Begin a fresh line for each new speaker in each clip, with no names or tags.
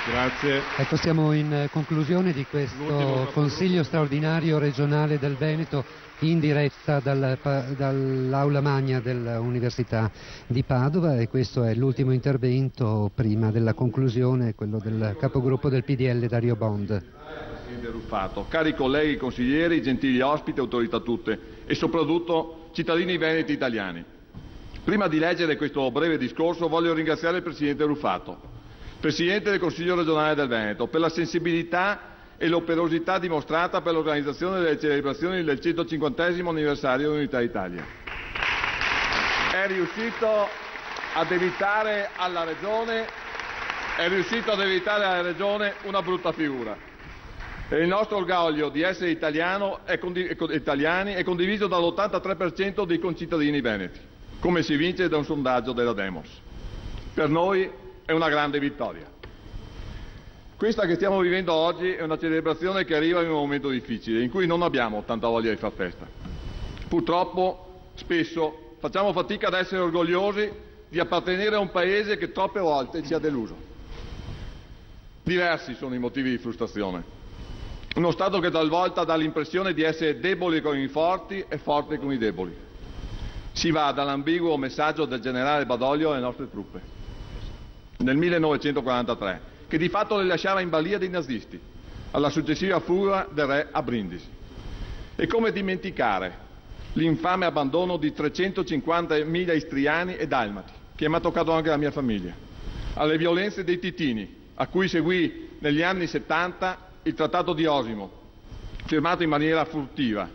Grazie.
Ecco, siamo in conclusione di questo Consiglio straordinario regionale del Veneto in diretta dall'Aula Magna dell'Università di Padova, e questo è l'ultimo intervento prima della conclusione, quello del capogruppo del PDL Dario Bond.
Presidente Ruffato, cari colleghi consiglieri, gentili ospiti, autorità tutte e soprattutto cittadini veneti italiani. Prima di leggere questo breve discorso voglio ringraziare il Presidente Ruffato, Presidente del Consiglio regionale del Veneto, per la sensibilità e l'operosità dimostrata per l'organizzazione delle celebrazioni del 150° anniversario dell'Unità d'Italia. È riuscito ad evitare alla Regione una brutta figura. E il nostro orgoglio di essere italiani è condiviso dall'83% dei concittadini veneti, come si evince da un sondaggio della Demos. Per noi è una grande vittoria. Questa che stiamo vivendo oggi è una celebrazione che arriva in un momento difficile, in cui non abbiamo tanta voglia di far festa. Purtroppo, spesso, facciamo fatica ad essere orgogliosi di appartenere a un paese che troppe volte ci ha deluso. Diversi sono i motivi di frustrazione. Uno Stato che talvolta dà l'impressione di essere debole con i forti e forte con i deboli. Si va dall'ambiguo messaggio del generale Badoglio alle nostre truppe nel 1943, che di fatto le lasciava in balia dei nazisti, alla successiva fuga del re a Brindisi. E come dimenticare l'infame abbandono di 350.000 istriani e dalmati, che mi ha toccato anche la mia famiglia, alle violenze dei titini, a cui seguì negli anni 70 il Trattato di Osimo, firmato in maniera furtiva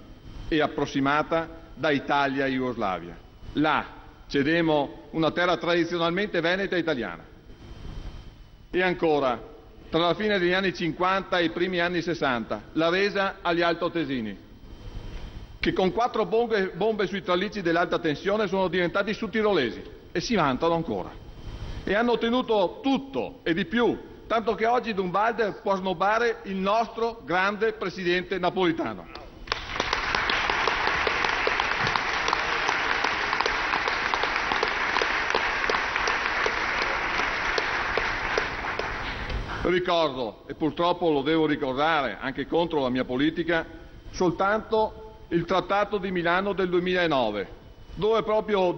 e approssimata da Italia e Jugoslavia. Là cedemmo una terra tradizionalmente veneta e italiana. E ancora, tra la fine degli anni 50 e i primi anni 60, la resa agli altoatesini, che con 4 bombe sui tralicci dell'alta tensione sono diventati sudtirolesi e si vantano ancora. E hanno ottenuto tutto e di più, tanto che oggi Durnwalder può snobbare il nostro grande presidente Napolitano. Ricordo, e purtroppo lo devo ricordare anche contro la mia politica, soltanto il Trattato di Milano del 2009, dove proprio a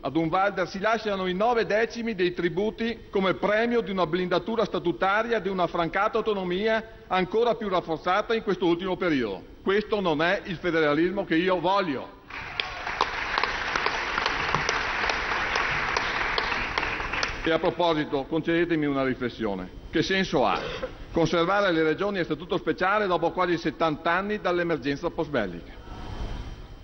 Durnwalder si lasciano i 9 decimi dei tributi come premio di una blindatura statutaria di una francata autonomia ancora più rafforzata in questo ultimo periodo. Questo non è il federalismo che io voglio. E a proposito, concedetemi una riflessione. Che senso ha conservare le regioni a statuto speciale dopo quasi 70 anni dall'emergenza postbellica?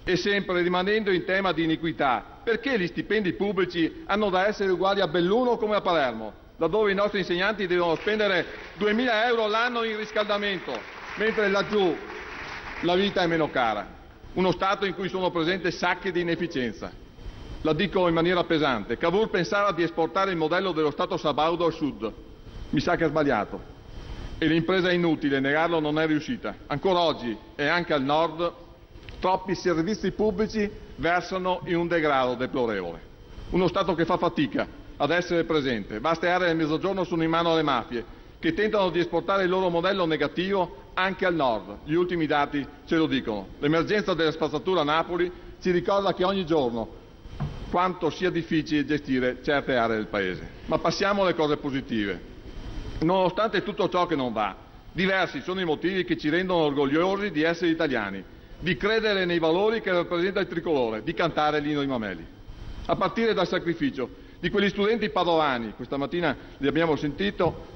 E sempre rimanendo in tema di iniquità, perché gli stipendi pubblici hanno da essere uguali a Belluno come a Palermo, laddove i nostri insegnanti devono spendere 2.000 euro l'anno in riscaldamento, mentre laggiù la vita è meno cara? Uno Stato in cui sono presenti sacche di inefficienza. La dico in maniera pesante, Cavour pensava di esportare il modello dello Stato sabaudo al sud, mi sa che ha sbagliato, e l'impresa è inutile, negarlo non è riuscita. Ancora oggi, e anche al nord, troppi servizi pubblici versano in un degrado deplorevole. Uno Stato che fa fatica ad essere presente, vaste aree del Mezzogiorno sono in mano alle mafie, che tentano di esportare il loro modello negativo anche al nord, gli ultimi dati ce lo dicono. L'emergenza della spazzatura a Napoli ci ricorda che ogni giorno quanto sia difficile gestire certe aree del Paese. Ma passiamo alle cose positive. Nonostante tutto ciò che non va, diversi sono i motivi che ci rendono orgogliosi di essere italiani, di credere nei valori che rappresenta il tricolore, di cantare l'inno di Mameli. A partire dal sacrificio di quegli studenti padovani, questa mattina li abbiamo sentito,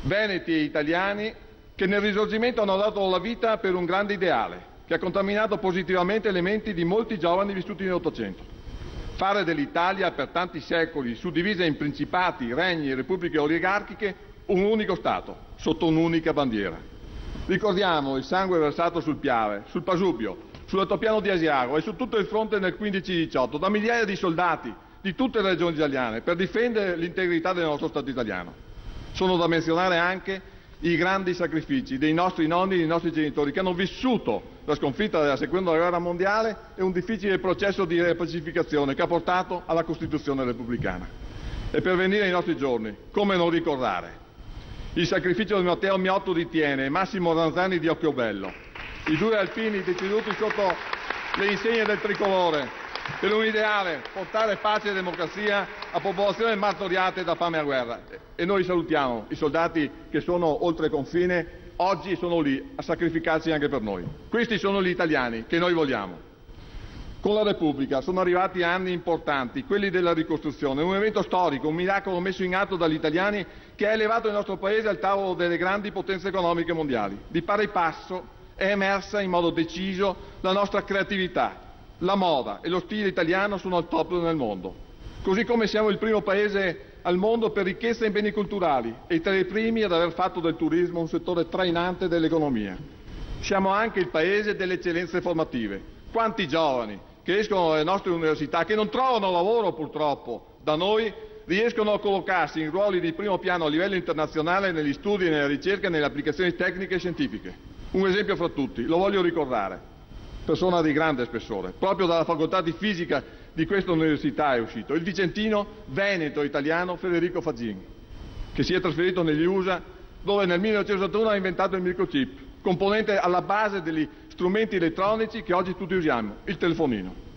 veneti e italiani, che nel Risorgimento hanno dato la vita per un grande ideale, che ha contaminato positivamente le menti di molti giovani vissuti nell'Ottocento. Fare dell'Italia per tanti secoli, suddivisa in principati, regni e repubbliche oligarchiche, un unico Stato, sotto un'unica bandiera. Ricordiamo il sangue versato sul Piave, sul Pasubio, sull'altopiano di Asiago e su tutto il fronte nel 15-18, da migliaia di soldati di tutte le regioni italiane, per difendere l'integrità del nostro Stato italiano. Sono da menzionare anche i grandi sacrifici dei nostri nonni e dei nostri genitori, che hanno vissuto la sconfitta della Seconda Guerra Mondiale e un difficile processo di ripacificazione che ha portato alla Costituzione repubblicana. E per venire ai nostri giorni, come non ricordare il sacrificio di Matteo Miotto di Tiene e Massimo Ranzani di Occhiobello, i due alpini deceduti sotto le insegne del tricolore, per un ideale, portare pace e democrazia a popolazioni martoriate da fame e guerra. E noi salutiamo i soldati che sono oltre confine, oggi sono lì a sacrificarsi anche per noi. Questi sono gli italiani che noi vogliamo. Con la Repubblica sono arrivati anni importanti, quelli della ricostruzione, un evento storico, un miracolo messo in atto dagli italiani che ha elevato il nostro Paese al tavolo delle grandi potenze economiche mondiali. Di pari passo è emersa in modo deciso la nostra creatività. La moda e lo stile italiano sono al top nel mondo. Così come siamo il primo Paese al mondo per ricchezza in beni culturali e tra i primi ad aver fatto del turismo un settore trainante dell'economia. Siamo anche il Paese delle eccellenze formative. Quanti giovani che escono dalle nostre università, che non trovano lavoro purtroppo da noi, riescono a collocarsi in ruoli di primo piano a livello internazionale negli studi, nella ricerca e nelle applicazioni tecniche e scientifiche. Un esempio fra tutti, lo voglio ricordare, persona di grande spessore, proprio dalla facoltà di fisica di questa università è uscito, il vicentino veneto italiano Federico Faggin, che si è trasferito negli USA, dove nel 1961 ha inventato il microchip, componente alla base degli strumenti elettronici che oggi tutti usiamo, il telefonino.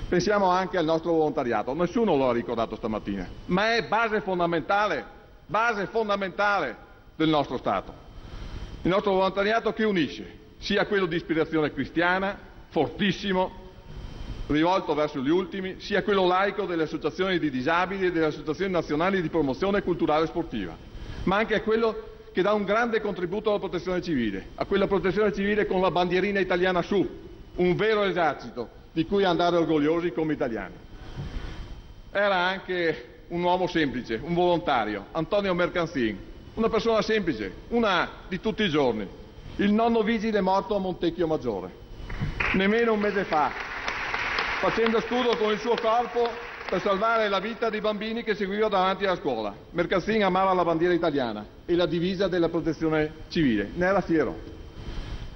Pensiamo anche al nostro volontariato, nessuno lo ha ricordato stamattina, ma è base fondamentale del nostro Stato. Il nostro volontariato che unisce, sia quello di ispirazione cristiana, fortissimo, rivolto verso gli ultimi, sia quello laico delle associazioni di disabili e delle associazioni nazionali di promozione culturale e sportiva, ma anche quello che dà un grande contributo alla protezione civile, a quella protezione civile con la bandierina italiana su, un vero esercito di cui andare orgogliosi come italiani. Era anche un uomo semplice, un volontario, Antonio Mercanzin, una persona semplice, una di tutti i giorni, il nonno vigile morto a Montecchio Maggiore, nemmeno un mese fa, facendo scudo con il suo corpo per salvare la vita dei bambini che seguiva davanti alla scuola. Mercanzin amava la bandiera italiana e la divisa della protezione civile, ne era fiero.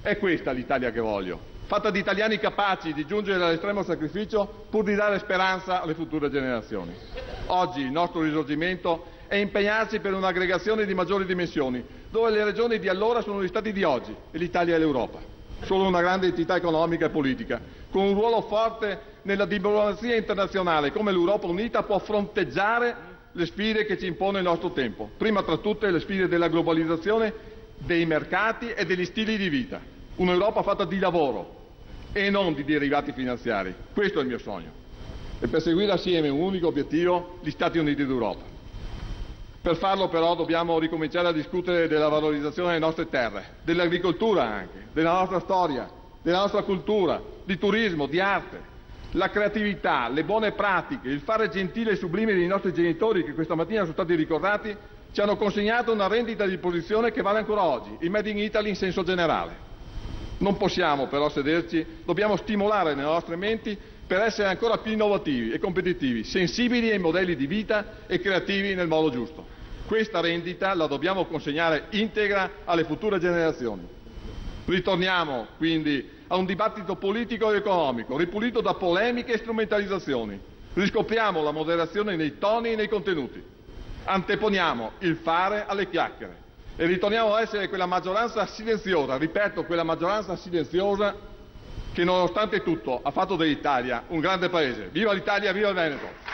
È questa l'Italia che voglio, fatta di italiani capaci di giungere all'estremo sacrificio pur di dare speranza alle future generazioni. Oggi il nostro risorgimento è impegnarsi per un'aggregazione di maggiori dimensioni, dove le regioni di allora sono gli stati di oggi e l'Italia è l'Europa. Solo una grande entità economica e politica, con un ruolo forte nella diplomazia internazionale come l'Europa unita, può fronteggiare le sfide che ci impone il nostro tempo, prima tra tutte le sfide della globalizzazione, dei mercati e degli stili di vita. Un'Europa fatta di lavoro e non di derivati finanziari. Questo è il mio sogno. E per seguire assieme un unico obiettivo, gli Stati Uniti d'Europa. Per farlo però dobbiamo ricominciare a discutere della valorizzazione delle nostre terre, dell'agricoltura anche, della nostra storia, della nostra cultura, di turismo, di arte. La creatività, le buone pratiche, il fare gentile e sublime dei nostri genitori che questa mattina sono stati ricordati, ci hanno consegnato una rendita di posizione che vale ancora oggi, il Made in Italy in senso generale. Non possiamo però sederci, dobbiamo stimolare le nostre menti per essere ancora più innovativi e competitivi, sensibili ai modelli di vita e creativi nel modo giusto. Questa rendita la dobbiamo consegnare integra alle future generazioni. Ritorniamo quindi a un dibattito politico ed economico, ripulito da polemiche e strumentalizzazioni. Riscopriamo la moderazione nei toni e nei contenuti. Anteponiamo il fare alle chiacchiere e ritorniamo a essere quella maggioranza silenziosa, ripeto, quella maggioranza silenziosa che nonostante tutto ha fatto dell'Italia un grande paese. Viva l'Italia, viva il Veneto!